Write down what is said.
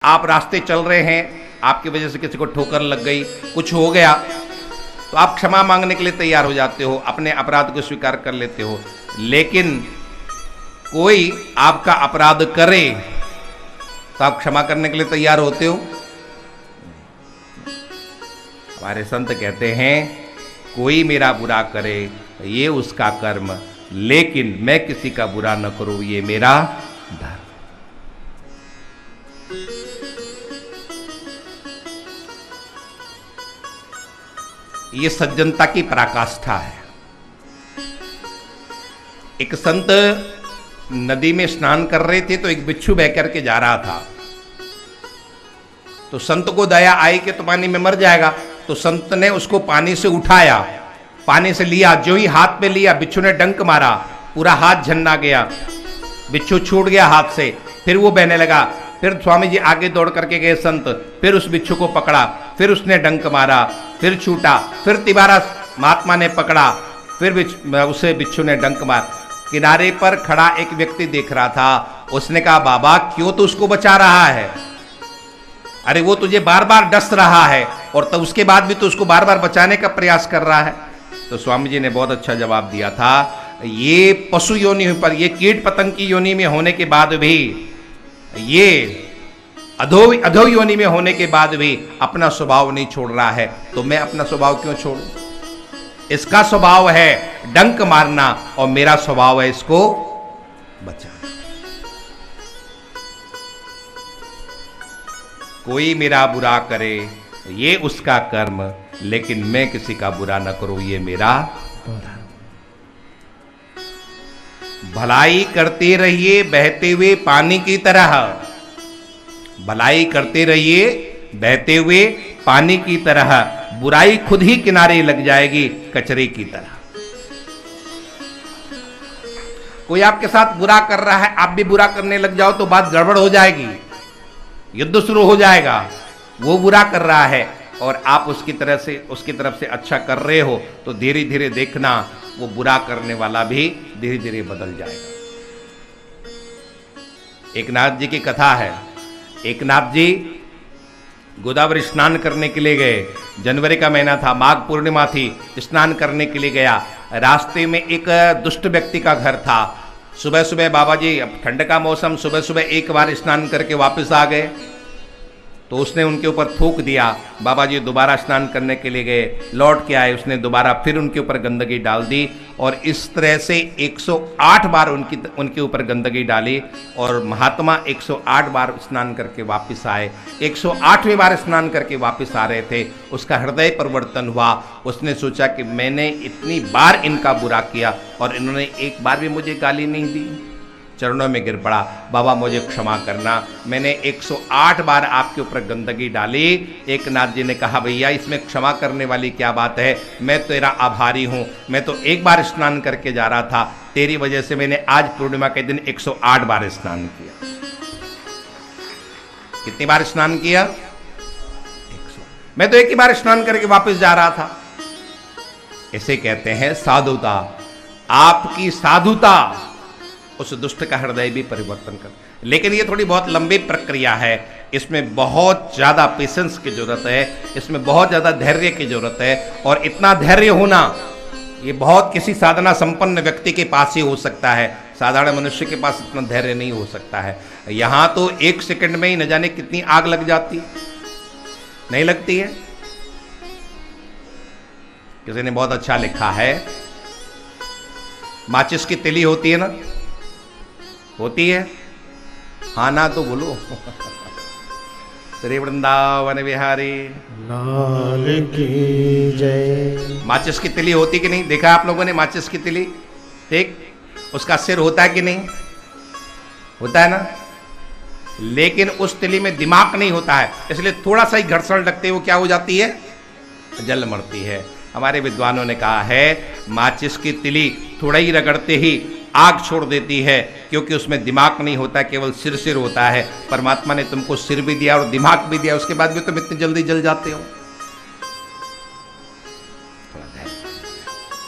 आप रास्ते चल रहे हैं, आपकी वजह से किसी को ठोकर लग गई, कुछ हो गया, तो आप क्षमा मांगने के लिए तैयार हो जाते हो, अपने अपराध को स्वीकार कर लेते हो। लेकिन कोई आपका अपराध करे तो आप क्षमा करने के लिए तैयार होते हो? हमारे संत कहते हैं कोई मेरा बुरा करे ये उसका कर्म, लेकिन मैं किसी का बुरा न करूं ये मेरा धर्म। ये सज्जनता की पराकाष्ठा है। एक संत नदी में स्नान कर रहे थे तो एक बिच्छू बह करके जा रहा था, तो संत को दया आई कि तो पानी में मर जाएगा, तो संत ने उसको पानी से उठाया, पानी से लिया, जो ही हाथ में लिया बिच्छू ने डंक मारा, पूरा हाथ झन्ना गया, बिच्छू छूट गया हाथ से, फिर वो बहने लगा। फिर स्वामी जी आगे दौड़ करके गए संत, फिर उस बिच्छू को पकड़ा, फिर उसने डंक मारा, फिर छूटा, फिर तिबारा महात्मा ने पकड़ा, फिर उसे बिच्छू ने डंक मार। किनारे पर खड़ा एक व्यक्ति देख रहा था, उसने कहा बाबा क्यों तो उसको बचा रहा है, अरे वो तुझे बार बार डस रहा है और तब उसके बाद भी तो उसको बार बार बचाने का प्रयास कर रहा है। तो स्वामी जी ने बहुत अच्छा जवाब दिया था, ये पशु योनि पर, ये कीट पतंग की योनि में होने के बाद भी, ये अधो योनि में होने के बाद भी अपना स्वभाव नहीं छोड़ रहा है, तो मैं अपना स्वभाव क्यों छोड़ूं? इसका स्वभाव है डंक मारना और मेरा स्वभाव है इसको बचाना। कोई मेरा बुरा करे ये उसका कर्म, लेकिन मैं किसी का बुरा न करूं ये मेरा धर्म। भलाई करते रहिए बहते हुए पानी की तरह, भलाई करते रहिए बहते हुए पानी की तरह, बुराई खुद ही किनारे लग जाएगी कचरे की तरह। कोई आपके साथ बुरा कर रहा है, आप भी बुरा करने लग जाओ तो बात गड़बड़ हो जाएगी, युद्ध शुरू हो जाएगा। वो बुरा कर रहा है और आप उसकी तरफ से अच्छा कर रहे हो, तो धीरे धीरे देखना वो बुरा करने वाला भी धीरे धीरे बदल जाएगा। एकनाथ जी की कथा है। एकनाथ जी गोदावरी स्नान करने के लिए गए, जनवरी का महीना था, माघ पूर्णिमा थी, स्नान करने के लिए गया। रास्ते में एक दुष्ट व्यक्ति का घर था। सुबह सुबह बाबा जी, अब ठंड का मौसम, सुबह सुबह एक बार स्नान करके वापस आ गए, तो उसने उनके ऊपर थूक दिया। बाबा जी दोबारा स्नान करने के लिए गए, लौट के आए, उसने दोबारा फिर उनके ऊपर गंदगी डाल दी और इस तरह से 108 बार उनके ऊपर गंदगी डाली और महात्मा 108 बार स्नान करके वापस आए। 108वें बार स्नान करके वापस आ रहे थे, उसका हृदय परिवर्तन हुआ। उसने सोचा कि मैंने इतनी बार इनका बुरा किया और इन्होंने एक बार भी मुझे गाली नहीं दी। चरणों में गिर पड़ा, बाबा मुझे क्षमा करना, मैंने 108 बार आपके ऊपर गंदगी डाली। एकनाथ जी ने कहा भैया इसमें क्षमा करने वाली क्या बात है, मैं तेरा आभारी हूं, मैं तो एक बार स्नान करके जा रहा था, तेरी वजह से मैंने आज पूर्णिमा के दिन 108 बार स्नान किया। कितनी बार स्नान किया? 100। मैं तो एक ही बार स्नान करके वापस जा रहा था। इसे कहते हैं साधुता। आपकी साधुता उस दुष्ट का हृदय भी परिवर्तन कर, लेकिन ये थोड़ी बहुत लंबी प्रक्रिया है, इसमें बहुत ज़्यादा पेशेंस की जरूरत है, इसमें बहुत ज़्यादा धैर्य की जरूरत है। और इतना धैर्य होना ये बहुत किसी साधना संपन्न व्यक्ति के पास ही हो सकता है, साधारण मनुष्य के पास इतना धैर्य नहीं हो सकता है। यहाँ तो 1 सेकंड में ही न जाने कितनी आग लग जाती, नहीं लगती है? किसी ने बहुत अच्छा लिखा है, माचिस की तिली होती है ना, होती है? हाँ ना तो बोलो। श्री वृंदावन बिहारी लाल की जय। माचिस की तिली होती कि नहीं? देखा आप लोगों ने माचिस की तिली? ठीक, उसका सिर होता है कि नहीं? होता है ना। लेकिन उस तिली में दिमाग नहीं होता है, इसलिए थोड़ा सा ही घर्षण लगते वो क्या हो जाती है? जल मरती है। हमारे विद्वानों ने कहा है माचिस की तिली थोड़ा ही रगड़ते ही आग छोड़ देती है, क्योंकि उसमें दिमाग नहीं होता, केवल सिर होता है। परमात्मा ने तुमको सिर भी दिया और दिमाग भी दिया, उसके बाद भी तुम इतनी जल्दी जल जाते हो।